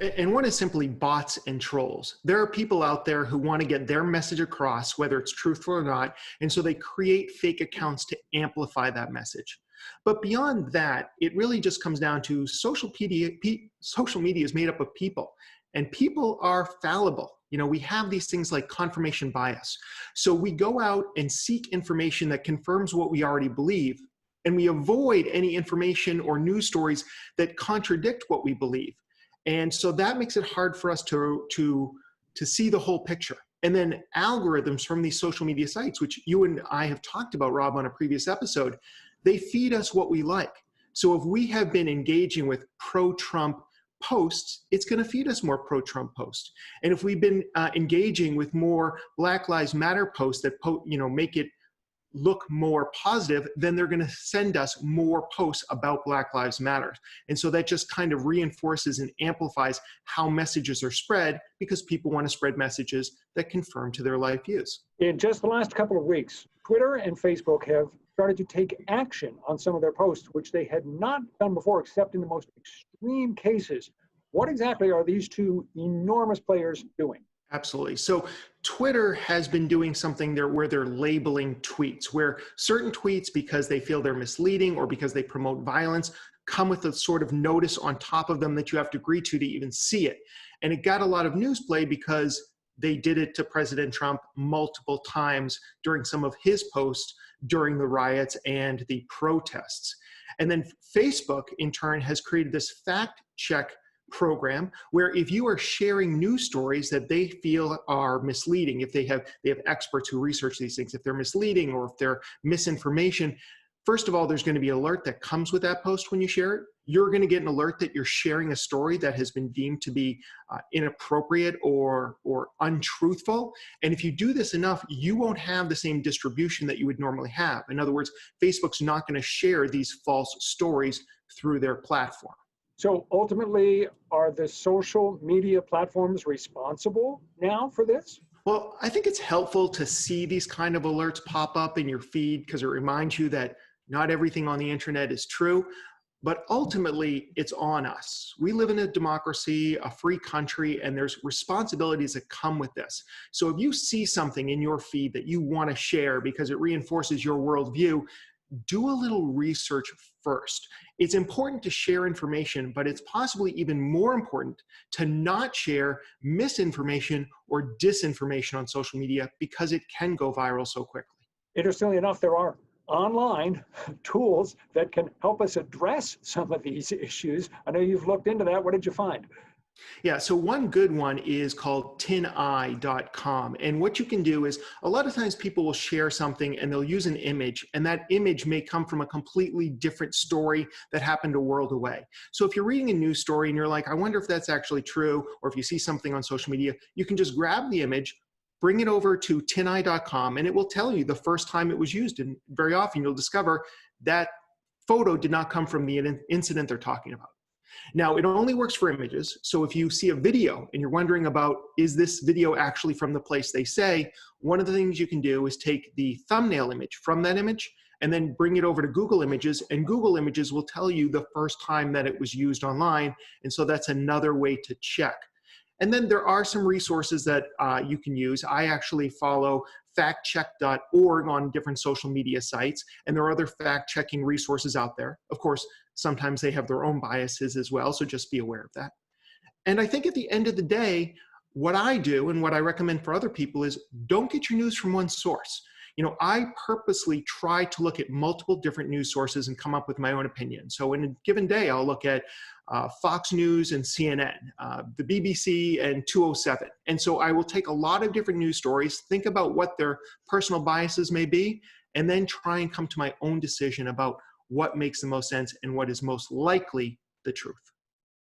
And one is simply bots and trolls. There are people out there who want to get their message across, whether it's truthful or not, and so they create fake accounts to amplify that message. But beyond that, it really just comes down to social media. Social media is made up of people, and people are fallible. We have these things like confirmation bias. So we go out and seek information that confirms what we already believe, and we avoid any information or news stories that contradict what we believe. And so that makes it hard for us to see the whole picture. And then algorithms from these social media sites, which you and I have talked about, Rob, on a previous episode, they feed us what we like. So if we have been engaging with pro-Trump posts, it's going to feed us more pro-Trump posts. And if we've been engaging with more Black Lives Matter posts that make it look more positive, then they're going to send us more posts about Black Lives Matter. And so that just kind of reinforces and amplifies how messages are spread, because people want to spread messages that confirm to their life views. In just the last couple of weeks, Twitter and Facebook have started to take action on some of their posts, which they had not done before, except in the most extreme cases. What exactly are these two enormous players doing? Absolutely. So Twitter has been doing something there where they're labeling tweets, where certain tweets, because they feel they're misleading or because they promote violence, come with a sort of notice on top of them that you have to agree to even see it. And it got a lot of news play because they did it to President Trump multiple times during some of his posts during the riots and the protests. And then Facebook, in turn, has created this fact check program where if you are sharing news stories that they feel are misleading, if they have experts who research these things, if they're misleading or if they're misinformation, first of all, there's going to be an alert that comes with that post when you share it. You're going to get an alert that you're sharing a story that has been deemed to be inappropriate or untruthful. And if you do this enough, you won't have the same distribution that you would normally have. In other words, Facebook's not going to share these false stories through their platform. So ultimately, are the social media platforms responsible now for this? Well, I think it's helpful to see these kind of alerts pop up in your feed because it reminds you that not everything on the internet is true, but ultimately it's on us. We live in a democracy, a free country, and there's responsibilities that come with this. So if you see something in your feed that you want to share because it reinforces your worldview, do a little research first. It's important to share information, but it's possibly even more important to not share misinformation or disinformation on social media because it can go viral so quickly. Interestingly enough, there are online tools that can help us address some of these issues. I know you've looked into that. What did you find? Yeah, so one good one is called tineye.com. And what you can do is a lot of times people will share something and they'll use an image, and that image may come from a completely different story that happened a world away. So if you're reading a news story and you're like, I wonder if that's actually true, or if you see something on social media, you can just grab the image, bring it over to tineye.com, and it will tell you the first time it was used. And very often you'll discover that photo did not come from the incident they're talking about. Now, it only works for images. So if you see a video and you're wondering about, is this video actually from the place they say, one of the things you can do is take the thumbnail image from that image and then bring it over to Google Images, and Google Images will tell you the first time that it was used online. And so that's another way to check. And then there are some resources that you can use. I actually follow factcheck.org on different social media sites, and there are other fact-checking resources out there. Of course, sometimes they have their own biases as well, so just be aware of that. And I think at the end of the day, what I do and what I recommend for other people is don't get your news from one source. I purposely try to look at multiple different news sources and come up with my own opinion. So in a given day, I'll look at Fox News and CNN, the BBC and 207. And so I will take a lot of different news stories, think about what their personal biases may be, and then try and come to my own decision about what makes the most sense and what is most likely the truth.